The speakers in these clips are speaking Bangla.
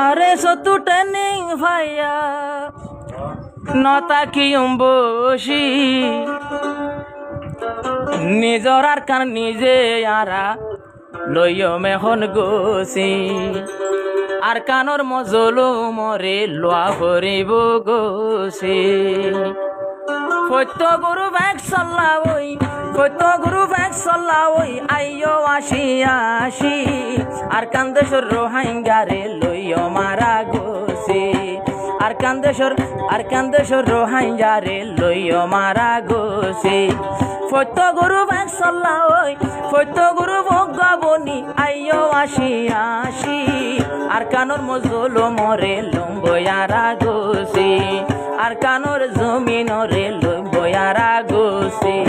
আরে সতু ট্রেনিং ভাইয়া নতা কি বসি নিজর আর কান নিজে আরা লইয় মেহন গসি আর কানর মজলো মরে লোয়া করিব গসি সত্য গুরু ব্যাগ চল্লাবই সত্য গুরু ব্যাগ চল্লাবই আইয় আসি আসি আর কান্দেশ্বর রোহাঙ্গারে লইয় মারা গসি আর কান্দেশ্বর রোহাঙ্গারে লইয় মারা গসি সত্য গুরু ব্যাগ চল্লাবই সত্য গুরু ভগবনি আইয় আসি আসি আর কানর মজলো মরে লম্বয়ারা গসি আর কানর জমিনরে লম্বয়ারা গসি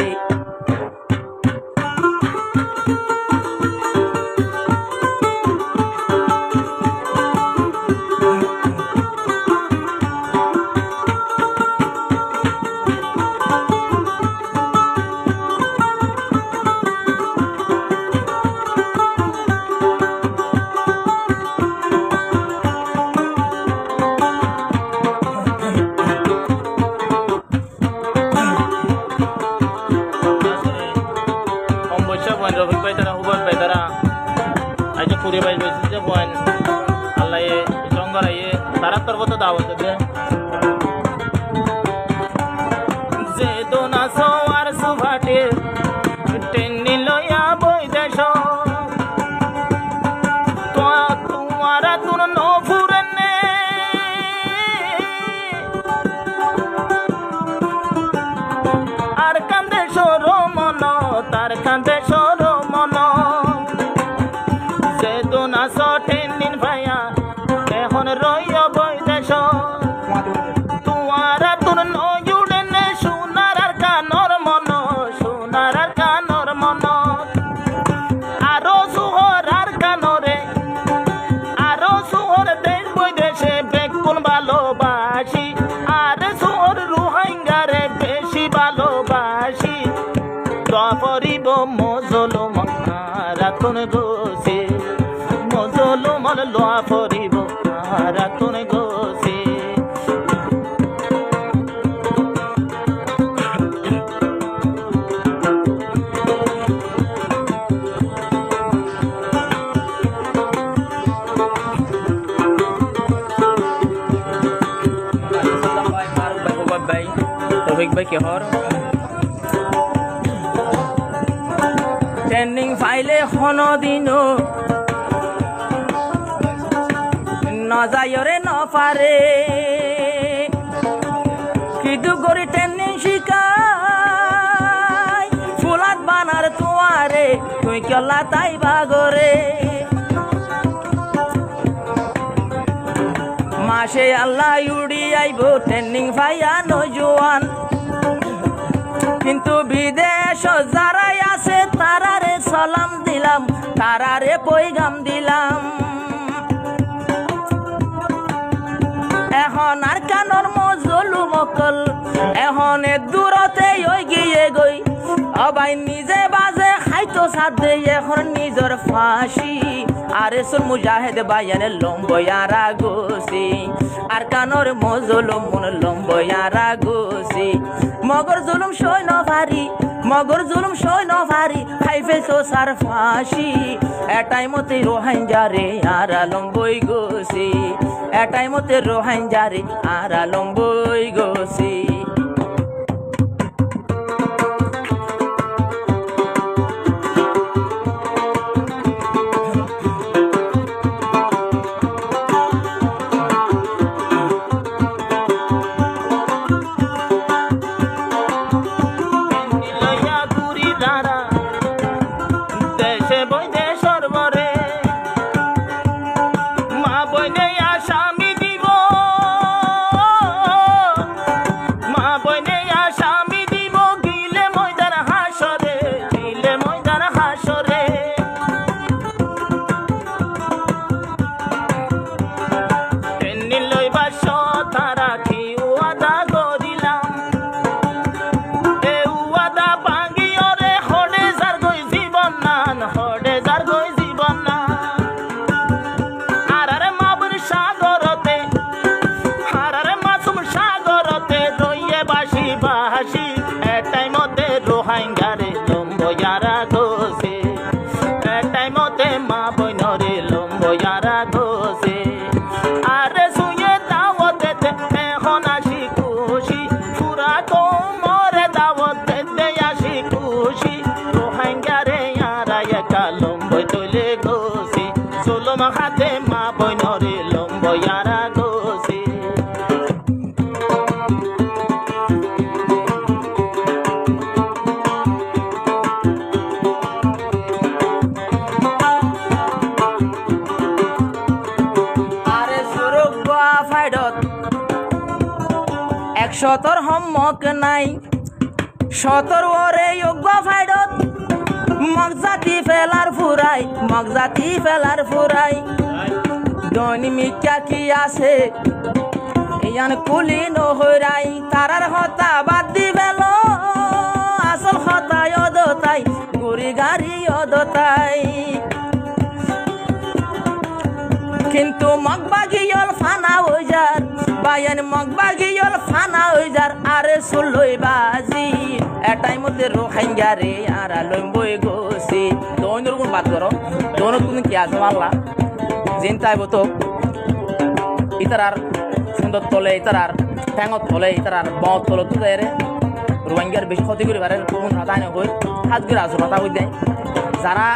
রফিক ভাই তারা হুবন ভাই তারা আইসে পুরি ভাই বলছে যে বোন আল্লাহ জঙ্গল আইয়ে তারা তোর মতো দাওয়াত দে যে দোনা সোয়ার সুভাটে টেন্নি লইয়া বই দেশ তোমারা তুন নফুরেনে আর কান্দে সর মন তার কান্দে সর মন যে দোনা সটেন ভাইয়া এখন রইয় বই দেশ তোমারা তুন নয়ুড়েনে সোনার আর কানর মন সোনার আর কানর মন আরো সুহর আর কানরে আরো সুহর দেশ বই দেশে বেকুন ভালোবাসি আর সুহর রোহিঙ্গারে বেশি ভালোবাসি পরিব মজলুম রাতুন গোসি মজলুম লোয়া পরিব রাতুন গোসি রফিক ভাই কে হর ট্রেনিং ফাইলে দিনও নজায়রে নপারে কিন্তু গরি ট্রেনিং শিকাই ফুলাত বানার তোয়ারে তুই কলা তাই বাগরে মাসে আল্লাহ উড়ি আইব ট্রেনিং ফাইয়া নজওয়ান কিন্তু বিদেশ যারাই আছে তারারে সালাম দিলাম তারারে পয়গাম দিলাম এখন আর কানর মজলু মকল এখন দূরতে ওই গিয়ে গই অবাই নিজে বাজে খাইতো সাথে এখন নিজর ফাঁসি আরে সুর মুজাহিদ বাইয়ানে লম্বয়ারা গোসি আর কানর মজলুম মন লম্বয়ারা গোসি মগর জুলুম সই নভারি মগর জুলুম সই নভারি খাইফে সার ফাঁসি এটাই মতে রোহিঙ্গারে আর লম্বই গোসি এটাই মতে রোহিঙ্গারে আর লম্বই গোসি ফাঁসি এটাই মতে রোহাঙ্গারে লম্বয়ারা গোসে এটাই মতে মা বইনরে লম্বয়ারা গোসে আরে শুয়ে দাওয়াতে এখন আসি খুশি পুরা কোমরে দাওয়াতে আসি খুশি রোহাঙ্গারে ইয়ারা একা লম্বই তৈলে গোসে জুলুম হাতে মা বইনরে লম্বয়ারা গোসে শতর হমক নাই শতর ওরে যোগ্য ফাইডত মগজাতি ফেলার ফুরাই দৈনি মিকা কি আছে ইয়ান কুলি নহরাই তারার হতা বাদ দি বেল আসল হতায় অদতাই গুড়ি গাড়ি অদতাই কিন্তু মগবাগিয়ল ফানা হয়ে যার বায়ান মগবাগিয়ল ফানা হয়ে যার আরে সুলই বাজি এটাই মধ্যে রোহাঙ্গারে আর লম্বই গোসি দোনোর কোন বাদ করো দোনো তুমি কি আছে মাল্লা জিনতাই বতো ইতারার সুন্দর তলে ইতারার ঠ্যাঙত তলে ইতারার বত তলে তো রে রোহাঙ্গার বেশি ক্ষতি করে পারে কোন হাতায় না হই হাত করে আসো হাতা হই দেয় যারা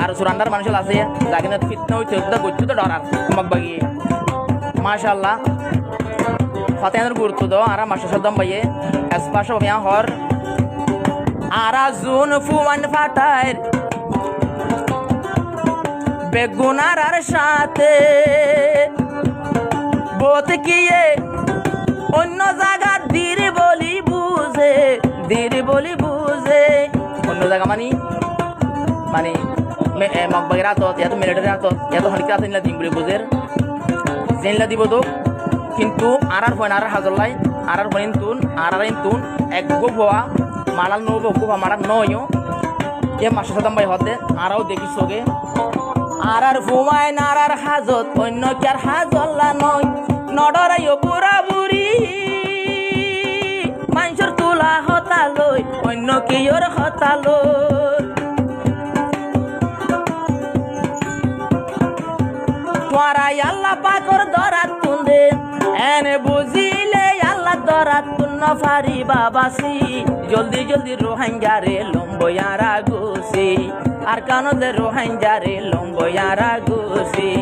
আর সুরান্ডার মানুষ আছে যাকে ফিতনা হইতে করতে তো ডরার মগবাগি মাশাআল্লাহ ফাতেহার গুরুত্ব দাও আর মাসা সদম ভাইয়ে এসপাশ অভিয়া হর আর জুন ফুয়ান ফাটার বেগুনার আর সাথে বোত কিয়ে অন্য জায়গা ধীর বলি বুঝে অন্য জায়গা মানে মগবাগের হাতত এত মিলিটারি হাতত এত হনিকে আছে দিন বলে বুঝের জেনলা দিব তো কিন্তু আর ফোন আর হাজল্লাই আর ফোন তুন আর তুন এক গোপ হওয়া মালাল নব গোপ মারার নয় এ মাসে সাদাম ভাই হতে আরও দেখি সগে আর ফুমায় নারার হাজত অন্য কি আর হাজল্লা নয় নডরাইও বুড়া বুড়ি মানুষের তোলা হতালই অন্য কি ওর হতালই তোরাই আল্লাহ পাকর দরাত তুন্দে এনে বুঝিলে আল্লাহ দরাত তুন্ন ফারি বাবাসি জলদি রোহাঙ্গারে লম্বয়ারা গোসি আর কানদে রোহাঙ্গারে লম্বয়ারা গোসি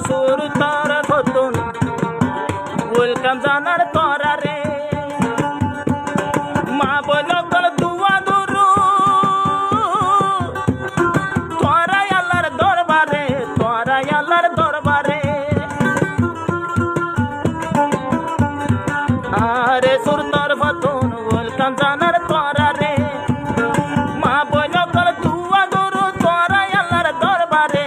সুর তারা খতুন ওয়েলকাম জানার তোরা রে মা বলো কল দুয়া দুরু তোরাই আল্লাহর দরবারে আরে সুর তোর খতুন ওয়েলকাম জানার তোরা রে মা বলো কল দুয়া দুরু তোরাই আল্লাহর দরবারে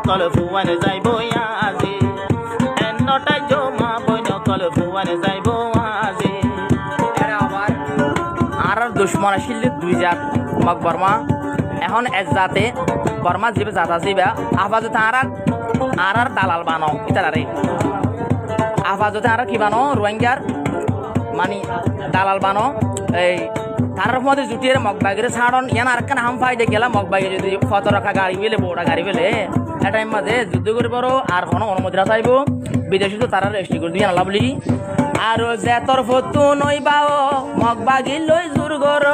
কল ফুয়ান যাইব আজি এনটা জমা বইন কল ফুয়ান যাইব আজি আবার আর দুশ্মন আসিল দুই জাত মগ বর্মা এখন এক জাতে বর্মা যাবে জাত আসিবা আফাজতে আর দালাল বানো ইতারে আফাজতে আর কি বানো রোহিঙ্গার মানে দালাল বানো এই তার মধ্যে জুটিয়ে মগবাগিরে ছাড়ন ইয়ান আর কান হাম ফাইদে গেলা মগবাগি যদি ফত রাখা গাড়ি বেলে বড়া গাড়ি বেলে এটাই মাঝে যুদ্ধ করে পারো আর কোনো অনুমতি না চাইব বিদেশি তো তারা রেস্টি করে দিয়ে আনলা বলি আর যে তোর ফতু নই বাও মগবাগি লই জোর গর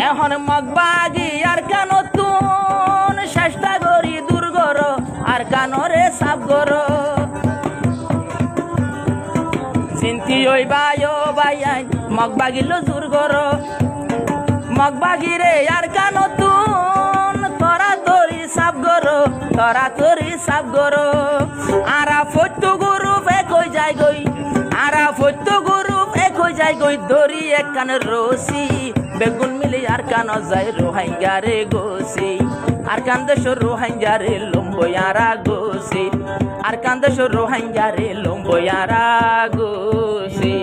এখন মগবাগি আর কেন তুন চেষ্টা করি দূর গর আর কানরে সাফ গর চিন্তি ওই বায়ো বাইয়াই মগবাগিলো জোর গর মগবাগিরে আর কান তুন তোরা তোর তরা তরি সাব গরো আরা ফত্য গরু একই যায় গই আরা ফত্য গরু একই যায় গই দড়ি এক কান রসি বেগুন মিলে আর কান যায় রোহাঙ্গারে গোসি আর কান দেশ রোহাঙ্গারে লম্বয়ারা গোসি আর কান দেশ রোহাঙ্গারে লম্বয়ারা গোসি